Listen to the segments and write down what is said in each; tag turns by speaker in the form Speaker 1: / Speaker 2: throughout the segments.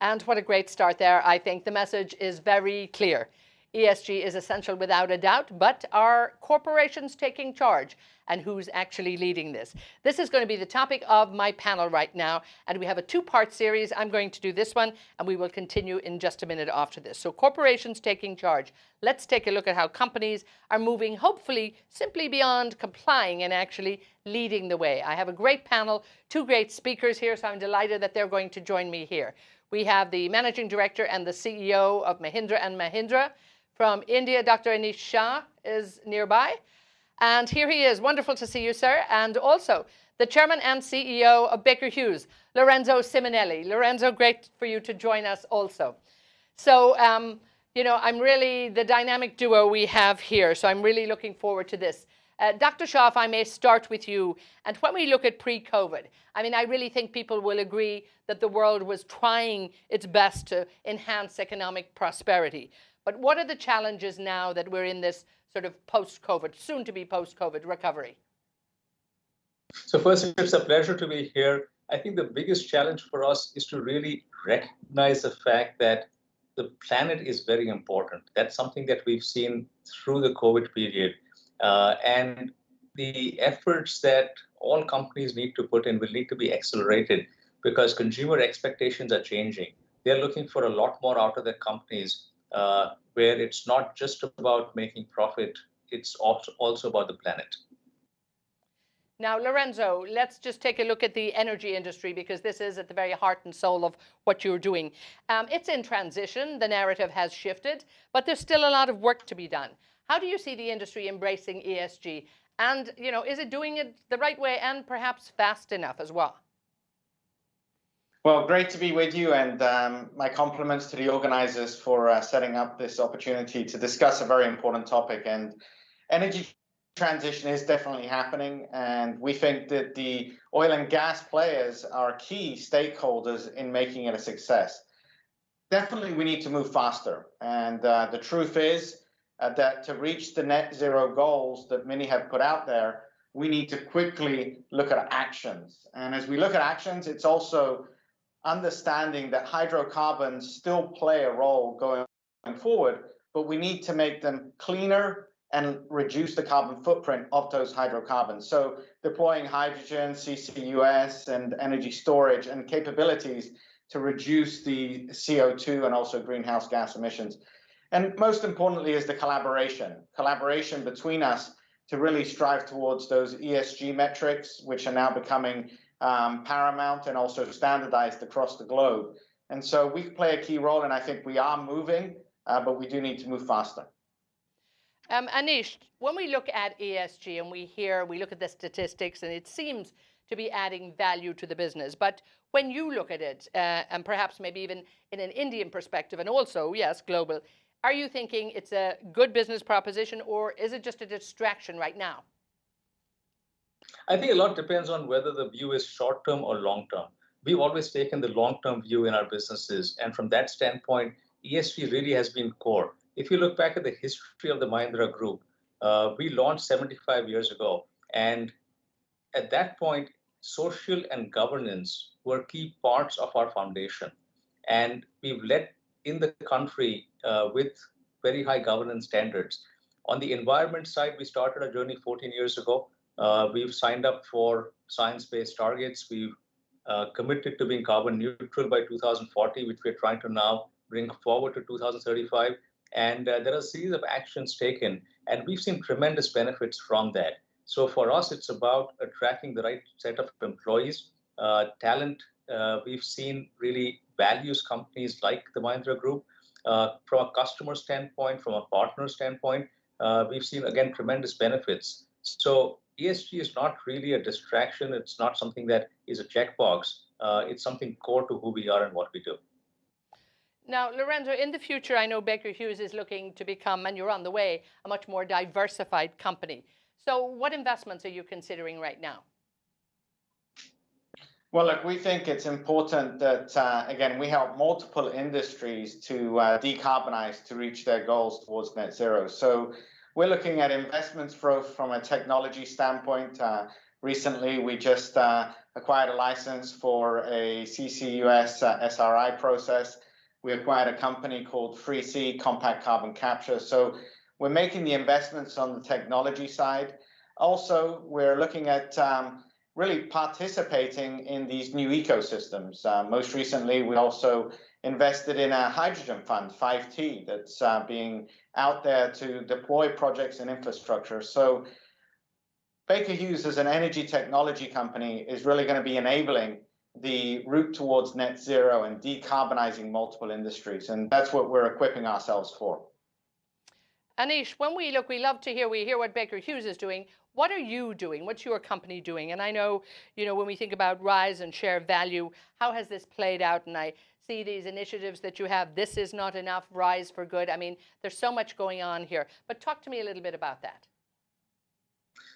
Speaker 1: And what a great start there. I think the message is very clear. ESG is essential without a doubt, but are corporations taking charge? And who's actually leading this? This is going to be the topic of my panel right now. And we have a two-part series. I'm going to do this one, and we will continue in just a minute after this. So corporations taking charge. Let's take a look at how companies are moving, hopefully, simply beyond complying and actually leading the way. I have a great panel, two great speakers here, so I'm delighted that they're going to join me here. We have the Managing Director and the CEO of Mahindra and Mahindra. From India, Dr. Anish Shah is nearby. And here he is. Wonderful to see you, sir. And also the Chairman and CEO of Baker Hughes, Lorenzo Simonelli. Lorenzo, great for you to join us also. So, I'm really the dynamic duo we have here. So I'm really looking forward to this. Dr. Shah, if I may start with you. And when we look at pre-COVID, I really think people will agree that the world was trying its best to enhance economic prosperity. But what are the challenges now that we're in this sort of post-COVID, soon to be post-COVID recovery?
Speaker 2: So first, it's a pleasure to be here. I think the biggest challenge for us is to really recognize the fact that the planet is very important. That's something that we've seen through the COVID period. And the efforts that all companies need to put in will need to be accelerated because consumer expectations are changing. They're looking for a lot more out of their companies, where it's not just about making profit, it's also about the planet.
Speaker 1: Now, Lorenzo, let's just take a look at the energy industry because this is at the very heart and soul of what you're doing. It's in transition. The narrative has shifted, but there's still a lot of work to be done. How do you see the industry embracing ESG? And, is it doing it the right way and perhaps fast enough as well?
Speaker 3: Well, great to be with you, and my compliments to the organizers for setting up this opportunity to discuss a very important topic. And energy transition is definitely happening, and we think that the oil and gas players are key stakeholders in making it a success. Definitely, we need to move faster, and the truth is that to reach the net zero goals that many have put out there, we need to quickly look at actions. And as we look at actions, it's also understanding that hydrocarbons still play a role going forward, but we need to make them cleaner and reduce the carbon footprint of those hydrocarbons. So deploying hydrogen, CCUS, and energy storage and capabilities to reduce the CO2 and also greenhouse gas emissions. And most importantly is the collaboration between us to really strive towards those ESG metrics, which are now becoming paramount and also standardized across the globe. And so we play a key role, and I think we are moving, but we do need to move faster.
Speaker 1: Anish, when we look at ESG and we look at the statistics, and it seems to be adding value to the business. But when you look at it, and perhaps maybe even in an Indian perspective, and also, yes, global, are you thinking it's a good business proposition, or is it just a distraction right now?
Speaker 2: I think a lot depends on whether the view is short-term or long-term. We've always taken the long-term view in our businesses. And from that standpoint, ESG really has been core. If you look back at the history of the Mahindra Group, we launched 75 years ago. And at that point, social and governance were key parts of our foundation. And we've led in the country with very high governance standards. On the environment side, we started a journey 14 years ago. We've signed up for science-based targets. We've committed to being carbon neutral by 2040, which we're trying to now bring forward to 2035. And there are a series of actions taken, and we've seen tremendous benefits from that. So for us, it's about attracting the right set of employees, talent. We've seen really values companies like the Mahindra Group. From a customer standpoint, from a partner standpoint, we've seen, again, tremendous benefits. So ESG is not really a distraction. It's not something that is a checkbox. It's something core to who we are and what we do.
Speaker 1: Now, Lorenzo, in the future, I know Baker Hughes is looking to become, and you're on the way, a much more diversified company. So what investments are you considering right now?
Speaker 3: Well, look, we think it's important that, again, we help multiple industries to decarbonize to reach their goals towards net zero. So we're looking at investments from a technology standpoint, recently we just acquired a license for a CCUS SRI process. We acquired a company called 3C, Compact Carbon Capture. So we're making the investments on the technology side. Also, we're looking at really participating in these new ecosystems. Most recently, we also invested in a hydrogen fund, 5T, that's being out there to deploy projects and infrastructure. So Baker Hughes as an energy technology company is really going to be enabling the route towards net zero and decarbonizing multiple industries. And that's what we're equipping ourselves for.
Speaker 1: Anish, when we look, we hear what Baker Hughes is doing. What are you doing? What's your company doing? And I know, when we think about rise and share value, how has this played out? And I see these initiatives that you have. This is not enough, rise for good. I mean, there's so much going on here. But talk to me a little bit about that.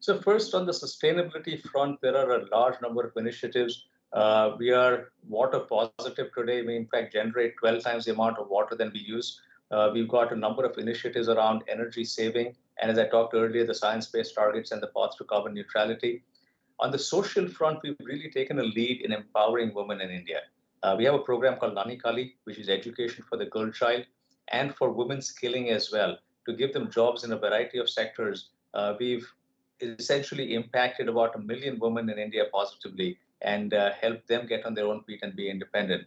Speaker 2: So first, on the sustainability front, there are a large number of initiatives. We are water positive today. We, in fact, generate 12 times the amount of water than we use. We've got a number of initiatives around energy saving. And as I talked earlier, the science-based targets and the path to carbon neutrality. On the social front, we've really taken a lead in empowering women in India. We have a program called Nani Kali, which is education for the girl child and for women skilling as well, to give them jobs in a variety of sectors. We've essentially impacted about 1 million women in India positively and helped them get on their own feet and be independent.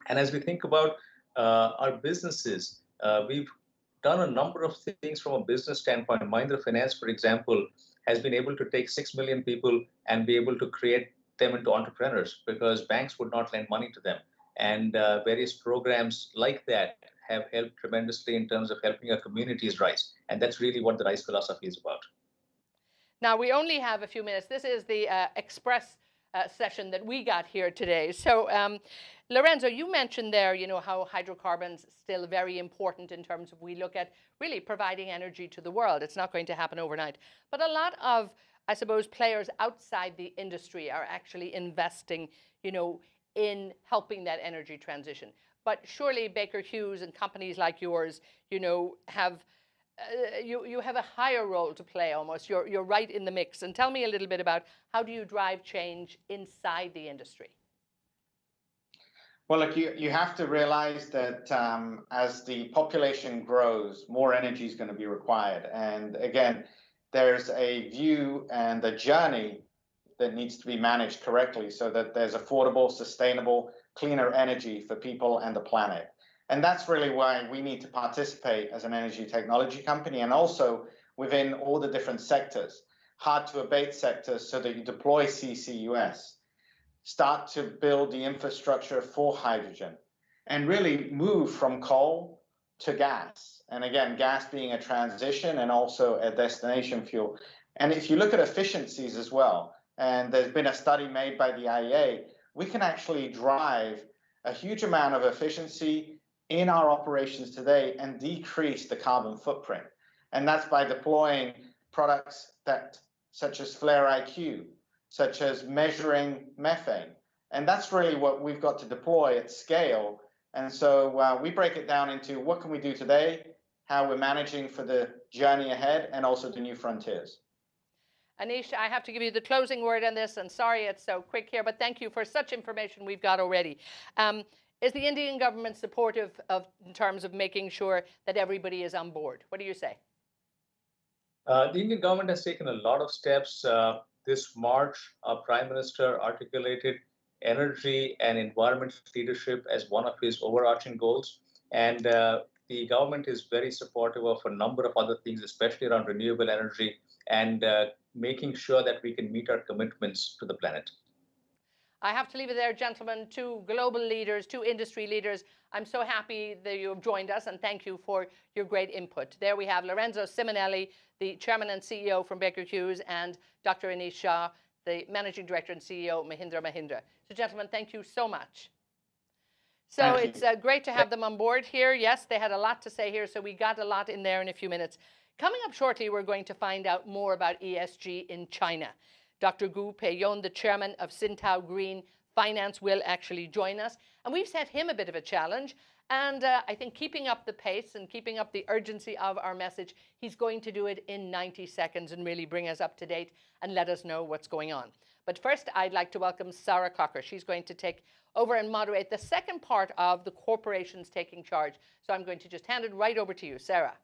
Speaker 2: And as we think about our businesses, we've done a number of things from a business standpoint. Mahindra Finance, for example, has been able to take 6 million people and be able to create them into entrepreneurs because banks would not lend money to them. And various programs like that have helped tremendously in terms of helping our communities rise. And that's really what the RISE philosophy is about.
Speaker 1: Now, we only have a few minutes. This is the express session that we got here today. So, Lorenzo, you mentioned there, how hydrocarbons still very important in terms of we look at really providing energy to the world. It's not going to happen overnight. But a lot of, I suppose, players outside the industry are actually investing, in helping that energy transition. But surely Baker Hughes and companies like yours, have you have a higher role to play almost. You're right in the mix. And tell me a little bit about how do you drive change inside the industry?
Speaker 3: Well, look, you have to realize that as the population grows, more energy is going to be required. And again, there's a view and a journey that needs to be managed correctly so that there's affordable, sustainable, cleaner energy for people and the planet. And that's really why we need to participate as an energy technology company and also within all the different sectors, hard to abate sectors so that you deploy CCUS, start to build the infrastructure for hydrogen, and really move from coal to gas. And again, gas being a transition and also a destination fuel. And if you look at efficiencies as well, and there's been a study made by the IEA, we can actually drive a huge amount of efficiency in our operations today and decrease the carbon footprint. And that's by deploying products such as Flare IQ, such as measuring methane. And that's really what we've got to deploy at scale. And so we break it down into what can we do today, how we're managing for the journey ahead, and also the new frontiers.
Speaker 1: Anish, I have to give you the closing word on this, and sorry it's so quick here, but thank you for such information we've got already. Is the Indian government supportive in terms of making sure that everybody is on board? What do you say?
Speaker 2: The Indian government has taken a lot of steps. This March, our Prime Minister articulated energy and environment leadership as one of his overarching goals. And the government is very supportive of a number of other things, especially around renewable energy and making sure that we can meet our commitments to the planet.
Speaker 1: I have to leave it there, gentlemen. Two global leaders, two industry leaders. I'm so happy that you have joined us, and thank you for your great input. There we have Lorenzo Simonelli, the chairman and CEO from Baker Hughes, and Dr. Anish Shah, the managing director and CEO, Mahindra. So, gentlemen, thank you so much. So it's great to have them on board here. Yes, they had a lot to say here, so we got a lot in there in a few minutes. Coming up shortly, we're going to find out more about ESG in China. Dr. Gu Peiyon, the chairman of Sintao Green finance will actually join us. And we've set him a bit of a challenge. And I think keeping up the pace and keeping up the urgency of our message, he's going to do it in 90 seconds and really bring us up to date and let us know what's going on. But first, I'd like to welcome Sarah Cocker. She's going to take over and moderate the second part of the corporations taking charge. So I'm going to just hand it right over to you, Sarah.